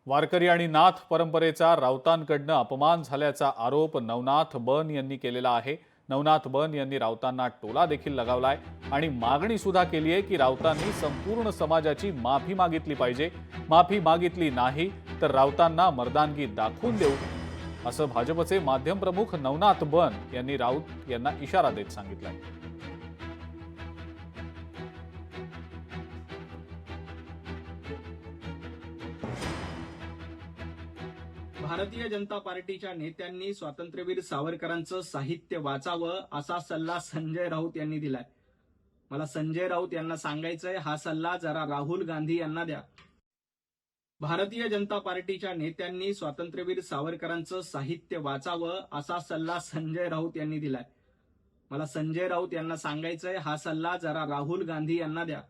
वारकरी आणि नाथ परंपरेचा राऊतांकडनं अपमान झाल्याचा आरोप नवनाथ बन यांनी केलेला आहे। नवनाथ बन यांनी राऊतांना टोला देखील लगावलाय आणि मागणी सुद्धा केली आहे की राऊतांनी संपूर्ण समाजाची माफी मागितली पाहिजे। माफी मागितली नाही तर राऊतांना मर्दानगी दाखवून देऊ, असं भाजपचे माध्यम प्रमुख नवनाथ बन यांनी राऊत यांना इशारा देत सांगितलंय। भारतीय जनता पार्टीच्या नेत्यांनी स्वातंत्र्यवीर सावरकरांचं साहित्य वाचावं असा सल्ला संजय राऊत यांनी दिलाय। मला संजय राऊत यांना सांगायचंय, हा सल्ला जरा राहुल गांधी यांना द्या। भारतीय जनता पार्टीच्या नेत्यांनी स्वातंत्र्यवीर सावरकरांचं साहित्य वाचावं असा सल्ला संजय राऊत यांनी दिलाय। मला संजय राऊत यांना सांगायचंय, हा सल्ला जरा राहुल गांधी यांना द्या।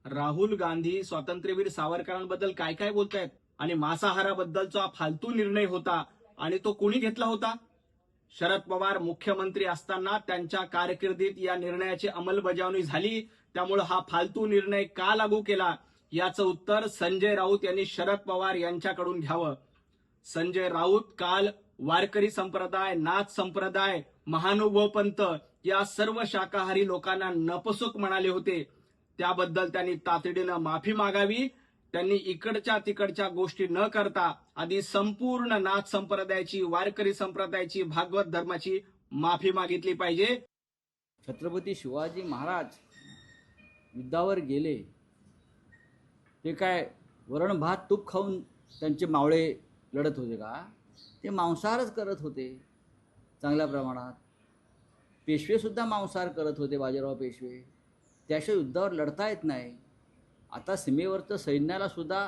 राहुल गांधी स्वातंत्र्यवीर सावरकरांबद्दल काय काय बोलतायत आणि मांसाहाराबद्दलचा फालतू निर्णय होता आणि तो कोणी घेतला होता? शरद पवार मुख्यमंत्री असताना त्यांच्या कारकिर्दीत या निर्णयाची अंमलबजावणी झाली, त्यामुळे हा फालतू निर्णय का लागू केला याचं उत्तर संजय राऊत यांनी शरद पवार यांच्याकडून घ्यावं। संजय राऊत काल वारकरी संप्रदाय, नाथ संप्रदाय, महानुभाव पंथ या सर्व शाकाहारी लोकांना नपुसक म्हणाले होते, त्याबद्दल त्यांनी तातडीनं माफी मागावी। त्यांनी इकडच्या तिकडच्या गोष्टी न करता आधी संपूर्ण नाथ संप्रदायाची, वारकरी संप्रदायाची, भागवत धर्माची माफी मागितली पाहिजे। छत्रपती शिवाजी महाराज युद्धावर गेले, ते काय वरण भात तूप खाऊन त्यांचे मावळे लढत होते का? ते मांसाहारच करत होते चांगल्या प्रमाणात। पेशवेसुद्धा मांसाहार करत होते, बाजीराव पेशवे। त्याशिवाय युद्धावर लढता येत नाही। आता सीमेवरचं सैन्याला सुद्धा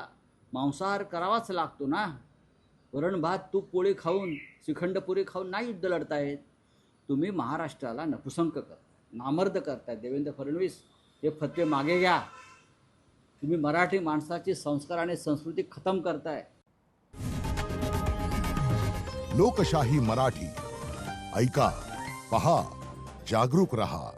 मांसाहार करावाच लागतो ना। वरण भात तूप पोळी खाऊन, श्रीखंडपुरी खाऊन नाही युद्ध लढतायत। तुम्ही महाराष्ट्राला नपुसंक नामर्द करताय। देवेंद्र फडणवीस हे फतवे मागे घ्या। तुम्ही मराठी माणसाची संस्कार आणि संस्कृती खतम करताय। लोकशाही मराठी ऐका, पहा, जागरूक रहा।